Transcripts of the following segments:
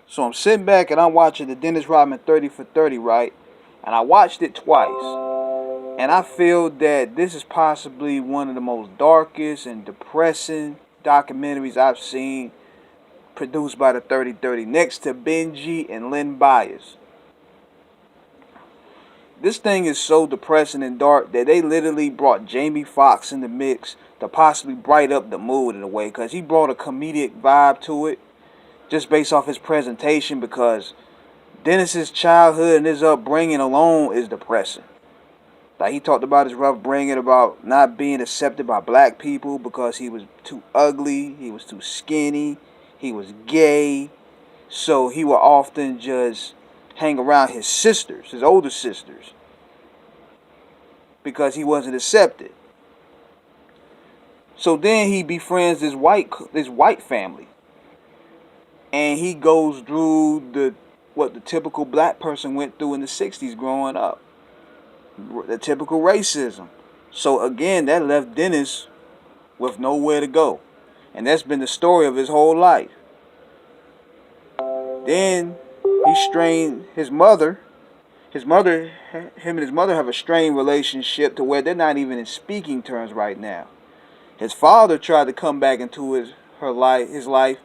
So I'm sitting back and I'm watching the Dennis Rodman 30 for 30, right? And I watched it twice. And I feel that this is possibly one of the most darkest and depressing documentaries I've seen produced by the 3030, next to Benji and Len Bias. This thing is so depressing and dark that they literally brought Jamie Foxx in the mix to possibly bright up the mood in a way, because he brought a comedic vibe to it just based off his presentation, because Dennis's childhood and his upbringing alone is depressing. Like, he talked about his rough bringing, about not being accepted by black people because he was too ugly, he was too skinny, he was gay. So he would often just hang around his sisters, his older sisters, because he wasn't accepted. So then he befriends this white family, and he goes through what the typical black person went through in the '60s growing up, the typical racism. So again, that left Dennis with nowhere to go, and that's been the story of his whole life. Then he strained his mother. Him and his mother have a strained relationship to where they're not even in speaking terms right now. His father tried to come back into his life,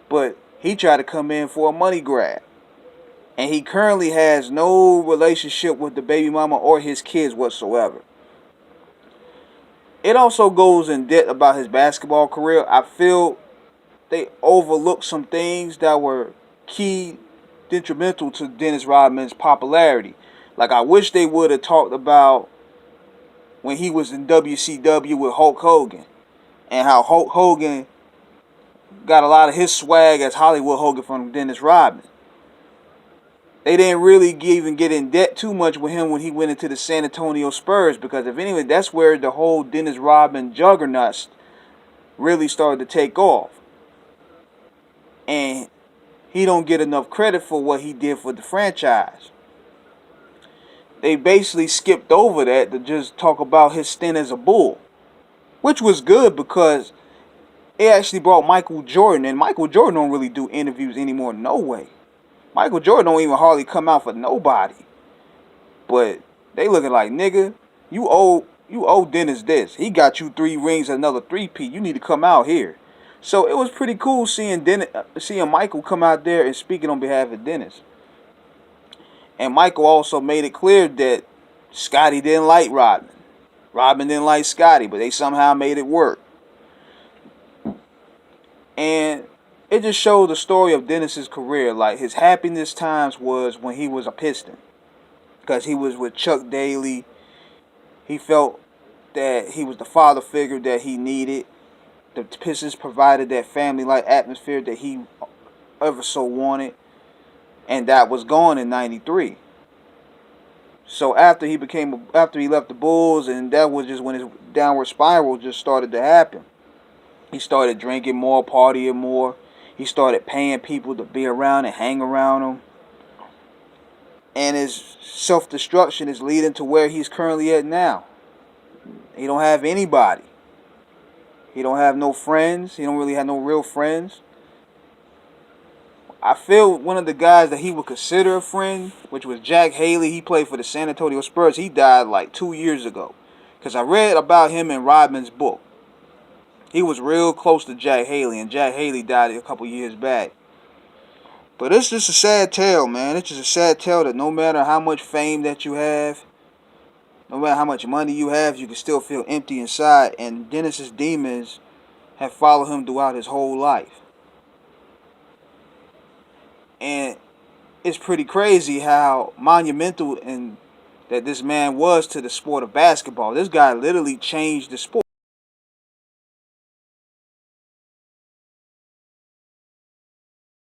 but he tried to come in for a money grab. And he currently has no relationship with the baby mama or his kids whatsoever. It also goes in depth about his basketball career. I feel they overlooked some things that were key detrimental to Dennis Rodman's popularity. Like, I wish they would have talked about when he was in WCW with Hulk Hogan, and how Hulk Hogan got a lot of his swag as Hollywood Hogan from Dennis Rodman. They didn't really even get in debt too much with him when he went into the San Antonio Spurs, because if anything, that's where the whole Dennis Rodman juggernaut really started to take off. And he don't get enough credit for what he did for the franchise. They basically skipped over that to just talk about his stint as a Bull, which was good because it actually brought Michael Jordan, and Michael Jordan don't really do interviews anymore, no way. Michael Jordan don't even hardly come out for nobody. But they looking like, nigga, you owe Dennis this. He got you 3 rings, another 3-peat. You need to come out here. So it was pretty cool seeing Michael come out there and speaking on behalf of Dennis. And Michael also made it clear that Scotty didn't like Rodman. Rodman didn't like Scotty, but they somehow made it work. And it just showed the story of Dennis's career. Like, his happiness times was when he was a Piston, because he was with Chuck Daly. He felt that he was the father figure that he needed. The Pistons provided that family-like atmosphere that he ever so wanted, and that was gone in '93. So after he left the Bulls, and that was just when his downward spiral just started to happen. He started drinking more, partying more. He started paying people to be around and hang around him. And his self-destruction is leading to where he's currently at now. He don't have anybody. He don't have no friends. He don't really have no real friends. I feel one of the guys that he would consider a friend, which was Jack Haley. He played for the San Antonio Spurs. He died like 2 years ago, because I read about him in Rodman's book. He was real close to Jack Haley, and Jack Haley died a couple years back. But it's just a sad tale, man. It's just a sad tale that no matter how much fame that you have, no matter how much money you have, you can still feel empty inside. And Dennis's demons have followed him throughout his whole life. And it's pretty crazy how monumental and that this man was to the sport of basketball. This guy literally changed the sport.